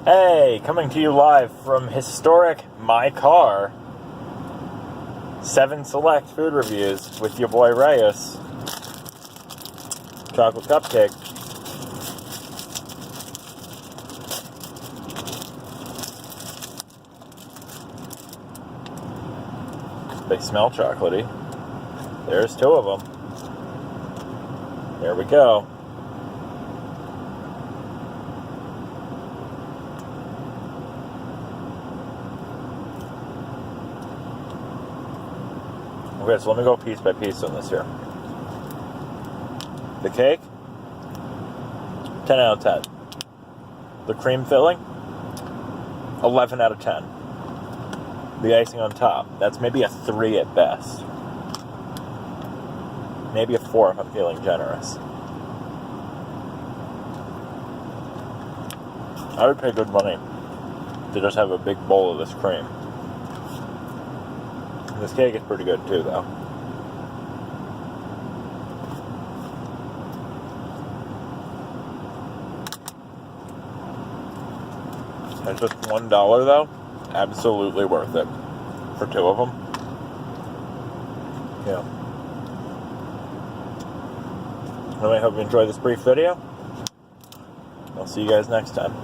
Hey, coming to you live from historic My Car. 7 select food reviews with your boy Reyes. Chocolate Cupcake. They smell chocolatey. There's 2 of them. There we go. Okay, so let me go piece by piece on this here. The cake, 10 out of 10. The cream filling, 11 out of 10. The icing on top, that's maybe a 3 at best. Maybe a 4 if I'm feeling generous. I would pay good money to just have a big bowl of this cream. This cake is pretty good too, though. It's just $1 though. Absolutely worth it for 2 of them. Yeah. Anyway, I hope you enjoyed this brief video. I'll see you guys next time.